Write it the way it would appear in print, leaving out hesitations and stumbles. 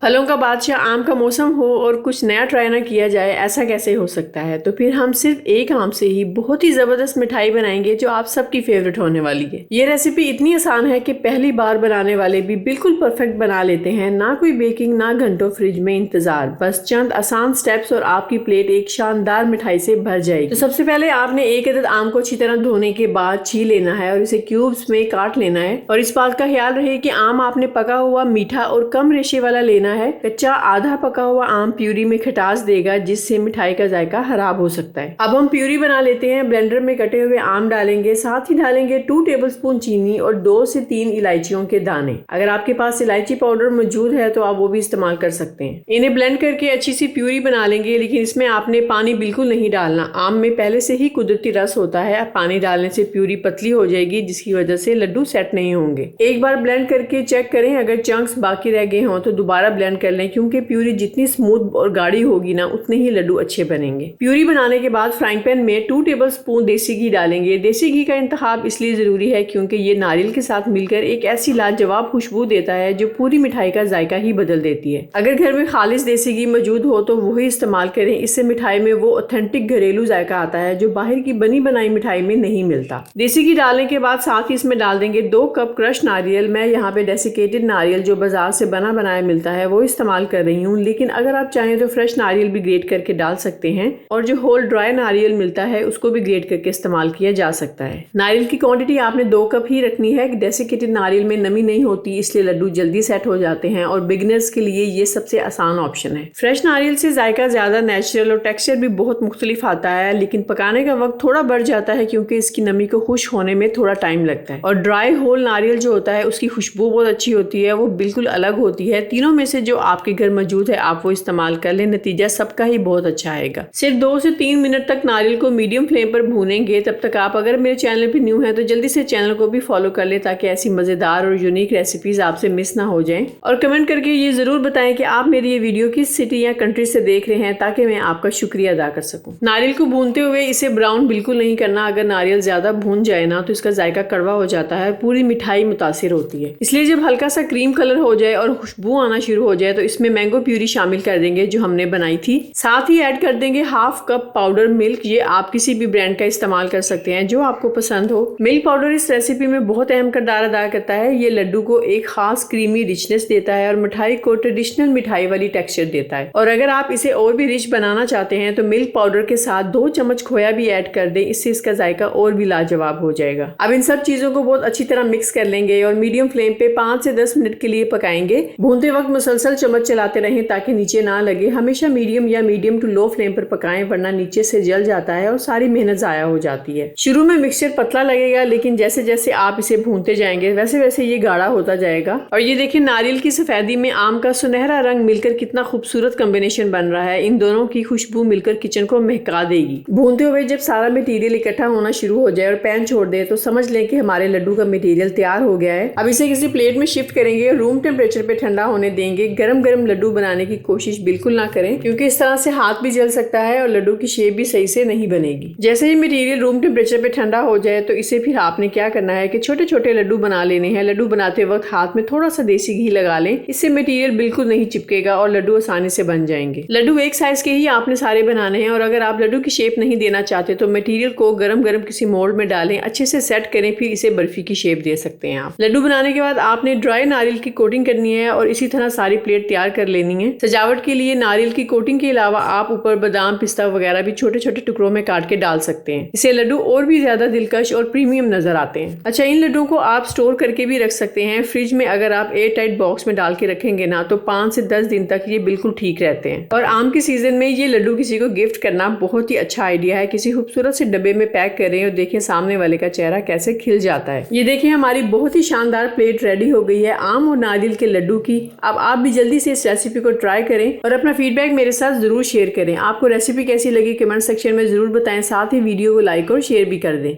फलों का बादशाह आम का मौसम हो और कुछ नया ट्राई ना किया जाए, ऐसा कैसे हो सकता है। तो फिर हम सिर्फ एक आम से ही बहुत ही जबरदस्त मिठाई बनाएंगे जो आप सबकी फेवरेट होने वाली है। ये रेसिपी इतनी आसान है कि पहली बार बनाने वाले भी बिल्कुल परफेक्ट बना लेते हैं। ना कोई बेकिंग, ना घंटों फ्रिज में इंतजार, बस चंद आसान स्टेप्स और आपकी प्लेट एक शानदार मिठाई से भर जाएगी। तो सबसे पहले आपने एक अदद आम को अच्छी तरह धोने के बाद छील लेना है और इसे क्यूब्स में काट लेना है। और इस बात का ख्याल रहे कि आम आपने पका हुआ, मीठा और कम रेशे वाला लेना है। कच्चा आधा पका हुआ आम प्यूरी में खटास देगा, जिससे मिठाई का जायका खराब हो सकता है। अब हम प्यूरी बना लेते हैं। ब्लेंडर में कटे हुए आम डालेंगे, साथ ही डालेंगे 2 टेबलस्पून चीनी और 2 से 3 इलायचियों के दाने। अगर आपके पास इलायची पाउडर मौजूद है तो आप वो भी इस्तेमाल कर सकते हैं। इन्हें ब्लेंड करके अच्छी सी प्यूरी बना लेंगे, लेकिन इसमें आपने पानी बिल्कुल नहीं डालना। आम में पहले से ही कुदरती रस होता है। पानी डालने से प्यूरी पतली हो जाएगी, जिसकी वजह से लड्डू सेट नहीं होंगे। एक बार ब्लेंड करके चेक करें, अगर चंक्स बाकी रह गए हों तो दोबारा ब्लेंड कर लें, क्योंकि प्यूरी जितनी स्मूथ और गाढ़ी होगी ना, उतने ही लड्डू अच्छे बनेंगे। प्यूरी बनाने के बाद फ्राइंग पैन में 2 टेबलस्पून देसी घी डालेंगे। देसी घी का इंतखाब इसलिए जरूरी है क्योंकि ये नारियल के साथ मिलकर एक ऐसी लाजवाब खुशबू देता है जो पूरी मिठाई का जायका ही बदल देती है। अगर घर में खालिस देसी घी मौजूद हो तो वही इस्तेमाल करें। इससे मिठाई में वो ऑथेंटिक घरेलू जायका आता है जो बाहर की बनी बनाई मिठाई में नहीं मिलता। देसी घी डालने के बाद साथ ही इसमें डाल देंगे 2 कप क्रश नारियल। मैं यहाँ पे डेसिकेटेड नारियल जो बाजार से बना बनाया मिलता है वो इस्तेमाल कर रही हूँ, लेकिन अगर आप चाहें तो फ्रेश नारियल भी ग्रेट करके डाल सकते हैं, और जो होल ड्राई नारियल मिलता है उसको भी ग्रेट करके इस्तेमाल किया जा सकता है। नारियल की क्वांटिटी आपने 2 कप ही रखनी है। डेसिकेटेड नारियल में नमी नहीं होती, इसलिए लड्डू जल्दी सेट हो जाते हैं और बिगिनर्स के लिए ये सबसे आसान ऑप्शन है। फ्रेश नारियल से जायका ज्यादा नेचुरल और टेक्सचर भी बहुत मुख्तलिफ आता है, लेकिन पकाने का वक्त थोड़ा बढ़ जाता है क्योंकि इसकी नमी को खुश होने में थोड़ा टाइम लगता है। और ड्राई होल नारियल जो होता है उसकी खुशबू बहुत अच्छी होती है, वो बिल्कुल अलग होती है। तीनों में से जो आपके घर मौजूद है आप वो इस्तेमाल कर लें, नतीजा सबका ही बहुत अच्छा आएगा। सिर्फ 2 से 3 मिनट तक नारियल को मीडियम फ्लेम पर भूनेंगे। तब तक आप अगर मेरे चैनल पे न्यू है तो जल्दी से चैनल को भी फॉलो कर ले, ताकि ऐसी मजेदार और यूनिक रेसिपीज आपसे मिस ना हो जाएं। और कमेंट करके ये जरूर बताएं कि आप मेरी ये वीडियो किस सिटी या कंट्री से देख रहे हैं, ताकि मैं आपका शुक्रिया अदा कर सकूं। नारियल को भूनते हुए इसे ब्राउन बिल्कुल नहीं करना। अगर नारियल ज्यादा भून जाए ना तो इसका जायका कड़वा हो जाता है, पूरी मिठाई मुतासिर होती है। इसलिए जब हल्का सा क्रीम कलर हो जाए और खुशबू आना शुरू हो जाए तो इसमें मैंगो प्यूरी शामिल कर देंगे जो हमने बनाई थी। साथ ही ऐड कर देंगे 1/2 कप पाउडर मिल्क। ये आप किसी भी ब्रांड का इस्तेमाल कर सकते हैं जो आपको पसंद हो। मिल्क पाउडर इस रेसिपी में बहुत अहम किरदार अदा करता है। ये लड्डू को एक खास क्रीमी रिचनेस देता है और मिठाई को ट्रेडिशनल मिठाई वाली टेक्सचर देता है। और अगर आप इसे और भी रिच बनाना चाहते हैं तो मिल्क पाउडर के साथ 2 चम्मच खोया भी ऐड कर दें, इससे इसका जायका और भी लाजवाब हो जाएगा। अब इन सब चीजों को बहुत अच्छी तरह मिक्स कर लेंगे और मीडियम फ्लेम पे 5 से 10 मिनट के लिए पकाएंगे। भूनते वक्त मुसलसल चम्मच चलाते रहें ताकि नीचे ना लगे। हमेशा मीडियम या मीडियम टू लो फ्लेम पर पकाएं, वरना नीचे से जल जाता है और सारी मेहनत जाया हो जाती है। शुरू में मिक्सचर पतला लगेगा, लेकिन जैसे जैसे आप इसे भूनते जाएंगे वैसे वैसे ये गाढ़ा होता जाएगा। और ये देखिए, नारियल की सफेदी में आम का सुनहरा रंग मिलकर कितना खूबसूरत कॉम्बिनेशन बन रहा है। इन दोनों की खुशबू मिलकर किचन को महका देगी। भूनते हुए जब सारा मटेरियल इकट्ठा होना शुरू हो जाए और पैन छोड़ दे तो समझ लें कि हमारे लड्डू का मटेरियल तैयार हो गया है। अब इसे किसी प्लेट में शिफ्ट करेंगे, रूम टेम्परेचर पे ठंडा होने देंगे। गरम गरम लड्डू बनाने की कोशिश बिल्कुल ना करें, क्योंकि इस तरह से हाथ भी जल सकता है और लड्डू की शेप भी सही से नहीं बनेगी। जैसे ही मटेरियल रूम टेम्परेचर पे ठंडा हो जाए तो इसे फिर आपने क्या करना है कि छोटे छोटे लड्डू बना लेने हैं। लड्डू बनाते वक्त हाथ में थोड़ा सा देसी घी लगा लें, इससे मटेरियल बिल्कुल नहीं चिपकेगा और लड्डू आसानी से बन जाएंगे। लड्डू एक साइज के ही आपने सारे बनाने हैं। और अगर आप लड्डू की शेप नहीं देना चाहते तो मटेरियल को गरम गरम किसी मोल्ड में डालें, अच्छे से सेट करें, फिर इसे बर्फी की शेप दे सकते हैं आप। लड्डू बनाने के बाद आपने ड्राई नारियल की कोटिंग करनी है और इसी तरह सारी प्लेट तैयार कर लेनी है। सजावट के लिए नारियल की कोटिंग के अलावा आप ऊपर बादाम, पिस्ता वगैरह भी छोटे छोटे टुकड़ों में काट के डाल सकते हैं। इससे लड्डू और भी ज्यादा दिलकश और प्रीमियम नजर आते हैं। अच्छा, इन लड्डू को आप स्टोर करके भी रख सकते हैं फ्रिज में। अगर आप एयर टाइट बॉक्स में डाल के रखेंगे ना तो 5 से 10 दिन तक ये बिल्कुल ठीक रहते हैं। और आम के सीजन में ये लड्डू किसी को गिफ्ट करना बहुत ही अच्छा आइडिया है। किसी खूबसूरत से डब्बे में पैक करें और देखें सामने वाले का चेहरा कैसे खिल जाता है। ये देखिए, हमारी बहुत ही शानदार प्लेट रेडी हो गई है आम और नारियल के लड्डू की। अब आप भी जल्दी से इस रेसिपी को ट्राई करें और अपना फीडबैक मेरे साथ जरूर शेयर करें। आपको रेसिपी कैसी लगी कमेंट सेक्शन में जरूर बताएं। साथ ही वीडियो को लाइक और शेयर भी कर दें।